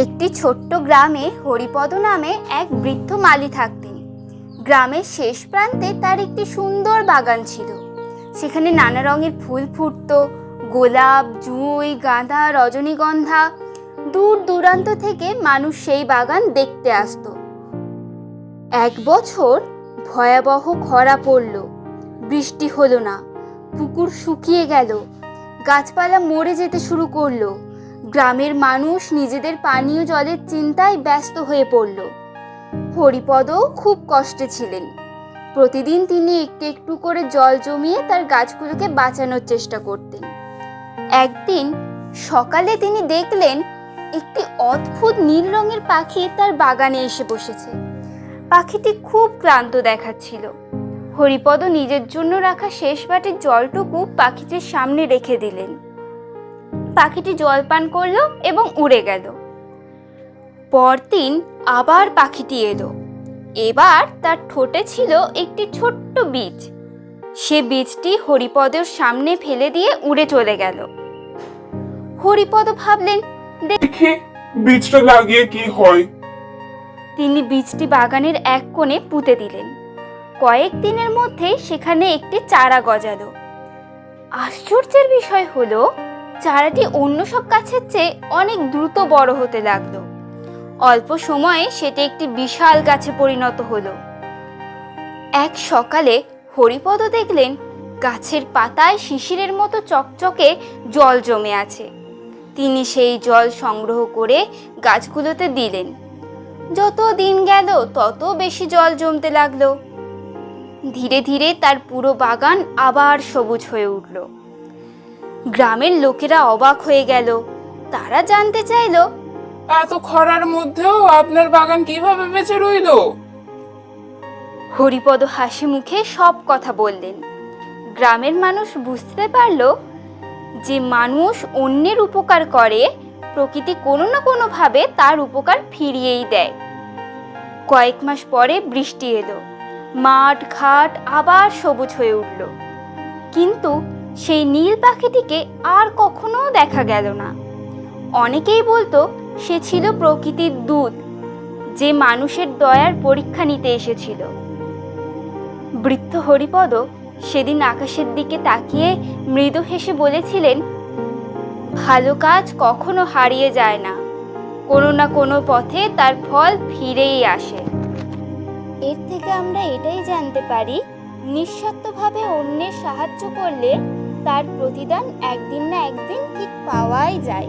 একটি ছোট্ট গ্রামে হরিপদ নামে এক বৃদ্ধ মালী থাকতেন। গ্রামের শেষ প্রান্তে তার একটি সুন্দর বাগান ছিল। সেখানে নানা রঙের ফুল ফুটত, গোলাপ, জুঁই, গাঁদা, রজনীগন্ধা। দূর দূরান্ত থেকে মানুষ সেই বাগান দেখতে আসতো। এক বছর ভয়াবহ খরা পড়ল, বৃষ্টি হলো না, পুকুর শুকিয়ে গেল, গাছপালা মরে যেতে শুরু করলো। গ্রামের মানুষ নিজেদের পানীয় জলের চিন্তায় ব্যস্ত হয়ে পড়ল। হরিপদও খুব কষ্টে ছিলেন। প্রতিদিন তিনি একটু একটু করে জল জমিয়ে তার গাছগুলোকে বাঁচানোর চেষ্টা করতেন। একদিন সকালে তিনি দেখলেন একটি অদ্ভুত নীল রঙের পাখি তার বাগানে এসে বসেছে। পাখিটি খুব ক্লান্ত দেখাচ্ছিল। হরিপদ নিজের জন্য রাখা শেষ বাটির জলটুকু পাখিটির সামনে রেখে দিলেন। পাখিটি জল পান করলো এবং উড়ে গেল। পরদিন আবার পাখিটি এলো। এবার তার ঠোঁটে ছিল একটি ছোট্ট বীজ। সে বীজটি হরিপদের সামনে ফেলে দিয়ে উড়ে চলে গেল। হরিপদ ভাবলেন, দেখি বীজটা লাগিয়ে কি হয়। তিনি বীজটি বাগানের এক কোণে পুঁতে দিলেন। কয়েকদিনের মধ্যে সেখানে একটি চারা গজালো। আশ্চর্যের বিষয় হলো, চারাটি অন্য সব গাছের চেয়ে অনেক দ্রুত বড় হতে লাগলো। অল্প সময়ে সেটি একটি বিশাল গাছে পরিণত হলো। এক সকালে হরিপদ দেখলেন গাছের পাতায় শিশিরের মতো চকচকে জল জমে আছে। তিনি সেই জল সংগ্রহ করে গাছগুলোতে দিলেন। যত দিন গেল তত বেশি জল জমতে লাগলো। ধীরে ধীরে তার পুরো বাগান আবার সবুজ হয়ে উঠল। গ্রামের লোকেরা অবাক হয়ে গেল। তারা জানতে চাইল, এত খরার মধ্যেও আপনার বাগান কিভাবে বেঁচে রইল? হরিপদ হাসি মুখে সব কথা বললেন। গ্রামের মানুষ বুঝতে পারল যে মানুষ অন্যের উপকার করে, প্রকৃতি কোনো না কোনো ভাবে তার উপকার ফিরিয়েই দেয়। কয়েক মাস পরে বৃষ্টি এলো। মাঠ ঘাট আবার সবুজ হয়ে উঠল। কিন্তু সেই নীল পাখিটিকে আর কখনো দেখা গেল না। অনেকেই বলতো সে ছিল প্রকৃতির দূত, যে মানুষের দয়ার পরীক্ষা নিতে এসেছিল। বৃদ্ধ হরিপদ সেদিন আকাশের দিকে তাকিয়ে মৃদু হেসে বলেছিলেন, ভালো কাজ কখনো হারিয়ে যায় না, কোনো না কোনো পথে তার ফল ফিরেই আসে। এর থেকে আমরা এটাই জানতে পারি, নিঃস্বার্থভাবে অন্যের সাহায্য করলে তার প্রতিদান একদিন না একদিন ঠিক পাওয়াই যায়।